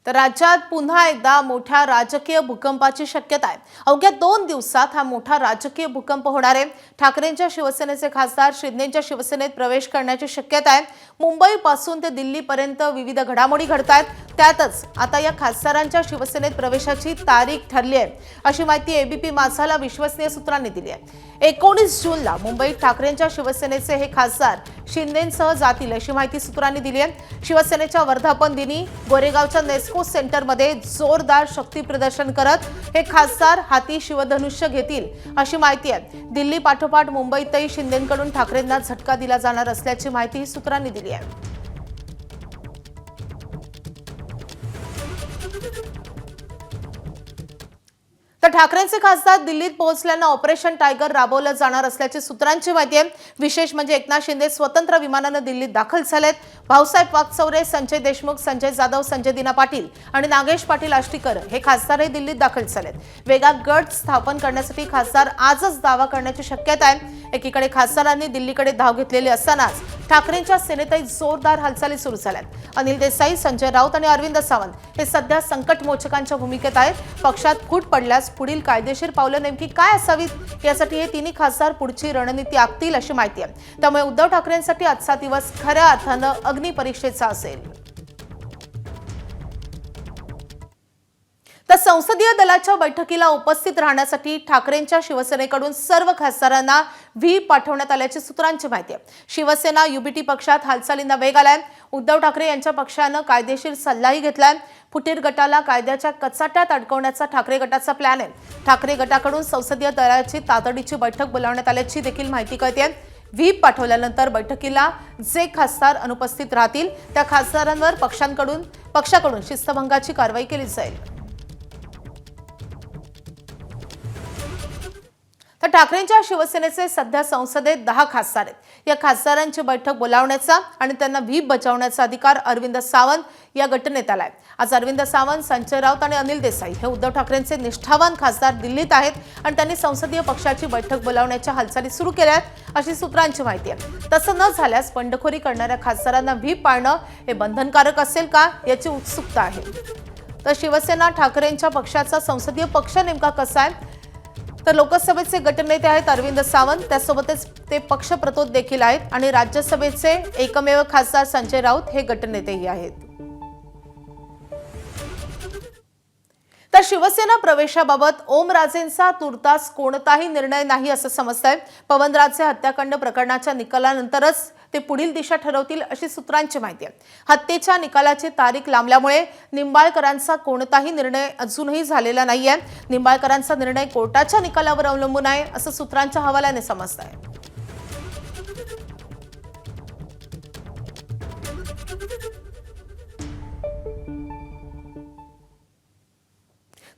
तर राज्यात पुन्हा एकदा मोठ्या राजकीय भूकंपाची शक्यता आहे। अवघ्या 2 दिवसात हा मोठा राजकीय भूकंप होणार आहे। ठाकरेंच्या शिवसेनेचे खासदार शिंदेंच्या शिवसेनेत प्रवेश करण्याची शक्यता आहे। मुंबईपासून ते दिल्लीपर्यंत विविध घडामोडी घडतात। त्यातच आता या खासदारांच्या शिवसेनेत प्रवेशाची तारीख ठरली आहे, अशी माहिती एबीपी माझाला विश्वसनीय सूत्रांनी दिली आहे। 19 जूनला मुंबईत ठाकरेंच्या शिवसेनेचे हे खासदार शिंदेंसह जातील, अशी माहिती सूत्रांनी दिली आहे। शिवसेनेच्या वर्धापन दिनी गोरेगावच्या नेस्को सेंटरमध्ये जोरदार शक्ती प्रदर्शन करत हे खासदार हाती शिवधनुष्य घेतील, अशी माहिती आहे। दिल्ली पाठोपाठ मुंबईतही शिंदेंकडून ठाकरेंना झटका दिला जाणार असल्याची माहिती सूत्रांनी दिली आहे। तर ठाकरेंचे खासदार दिल्लीत पोहोचल्यानं ऑपरेशन टायगर राबवलं जाणार असल्याची सूत्रांची माहिती आहे। विशेष म्हणजे एकनाथ शिंदे स्वतंत्र विमानानं दिल्लीत दाखल झालेत। भाऊसाहेब वागचौरे, संजय देशमुख, संजय जाधव, संजय दिना पाटील आणि नागेश पाटील आष्टीकर हे खासदारही दिल्लीत दाखल झालेत। वेगात गट स्थापन करण्यासाठी खासदार आजच दावा करण्याची शक्यता आहे। एकीकडे खासदारांनी दिल्लीकडे धाव घेतलेली असतानाच ठाकरेंच्या सेनेतही जोरदार हालचाली सुरू झाल्यात। अनिल देसाई, संजय राऊत आणि अरविंद सावंत हे सध्या संकटमोचकांच्या भूमिकेत आहेत। पक्षात फूट पडल्यास पुढील कायदेशीर पावलं नेमकी काय असावीत यासाठी हे तिन्ही खासदार पुढची रणनीती आखतील, अशी माहिती आहे। त्यामुळे उद्धव ठाकरेंसाठी आजचा दिवस खऱ्या अर्थानं अग्निपरीक्षेचा असेल। तर संसदीय दलाच्या बैठकीला उपस्थित राहण्यासाठी ठाकरेंच्या शिवसेनेकडून सर्व खासदारांना व्हीप पाठवण्यात आल्याची सूत्रांची माहिती आहे। शिवसेना युबीटी पक्षात हालचालींना वेग आलाय। उद्धव ठाकरे यांच्या पक्षानं कायदेशीर सल्लाही घेतलाय। फुटीर गटाला कायद्याच्या कचाट्यात अडकवण्याचा ठाकरे गटाचा प्लॅन आहे। ठाकरे गटाकडून संसदीय दलाची तातडीची बैठक बोलावण्यात आल्याची देखील माहिती कळते। व्हीप पाठवल्यानंतर बैठकीला जे खासदार अनुपस्थित राहतील त्या खासदारांवर पक्षाकडून शिस्तभंगाची कारवाई केली जाईल। तर ठाकरेंच्या शिवसेनेचे सध्या संसदेत 10 खासदार आहेत। या खासदारांची बैठक बोलावण्याचा आणि त्यांना व्हीप बजावण्याचा अधिकार अरविंद सावंत या गटनेत्याला आहे। आज अरविंद सावंत, संजय राऊत आणि अनिल देसाई हे उद्धव ठाकरेंचे निष्ठावान खासदार दिल्लीत आहेत आणि त्यांनी संसदीय पक्षाची बैठक बोलावण्याच्या हालचाली सुरू केल्या आहेत, अशी सूत्रांची माहिती आहे। तसं न झाल्यास बंडखोरी करणाऱ्या खासदारांना व्हीप पाळणं हे बंधनकारक असेल का याची उत्सुकता आहे। तर शिवसेना ठाकरेंच्या पक्षाचा संसदीय पक्ष नेमका कसा आहे, तर लोकसभेचे गटनेते आहेत अरविंद सावंत, त्यासोबतच ते पक्षप्रतोद देखील आहेत आणि राज्यसभेचे एकमेव खासदार संजय राऊत हे गटनेतेही आहेत। तर शिवसेना प्रवेशाबाबत ओमराजेंचा तुर्तास कोणताही निर्णय नाही असं समजतंय। पवनराजे हत्याकांड प्रकरणाच्या निकालानंतरच ते पुढील दिशा ठरवतील, अशी सूत्रांची माहिती आहे। हत्येच्या निकालाची तारीख लांबल्यामुळे निंबाळकरांचा कोणताही निर्णय अजूनही झालेला नाहीये। निंबाळकरांचा निर्णय कोर्टाच्या निकालावर अवलंबून आहे, असं सूत्रांच्या हवाल्याने समजतंय।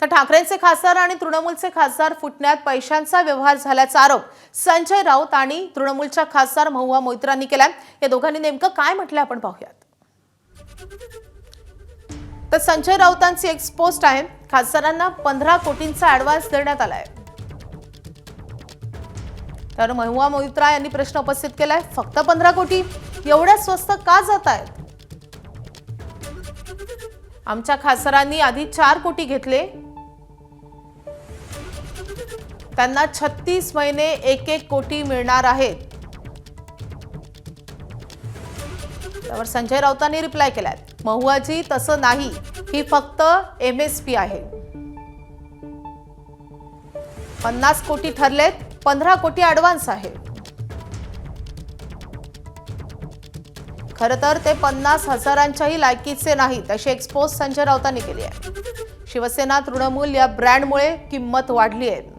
तर ठाकरेंचे खासदार आणि तृणमूलचे खासदार फुटण्यात पैशांचा व्यवहार झाल्याचा आरोप संजय राऊत आणि तृणमूलच्या खासदार महुआ मोइत्रांनी केलाय। या दोघांनी नेमकं काय म्हटलंय आपण पाहूयात। तर संजय राऊतांची एक पोस्ट आहे। खासदारांना 15 कोटींचा ऍडव्हान्स देण्यात आलाय। तर महुआ मोइत्रा यांनी प्रश्न उपस्थित केलाय, फक्त 15 कोटी एवढ्या स्वस्त का जात आहेत? आमच्या खासदारांनी आधी 4 कोटी घेतले, त्यांना 36 महिने 1-1 कोटी मिळणार आहेत। त्यावर संजय राऊतांनी रिप्लाय केलाय, महुआजी तसं नाही, ही फक्त एमएसपी आहे। 50 कोटी ठरलेत, 15 कोटी ऍडव्हान्स आहे। खरं तर ते 50,000च्याही लायकीचे नाहीत, अशी एक्सपोज संजय राऊतांनी केली आहे। शिवसेना तृणमूल या ब्रँडमुळे किंमत वाढली आहे।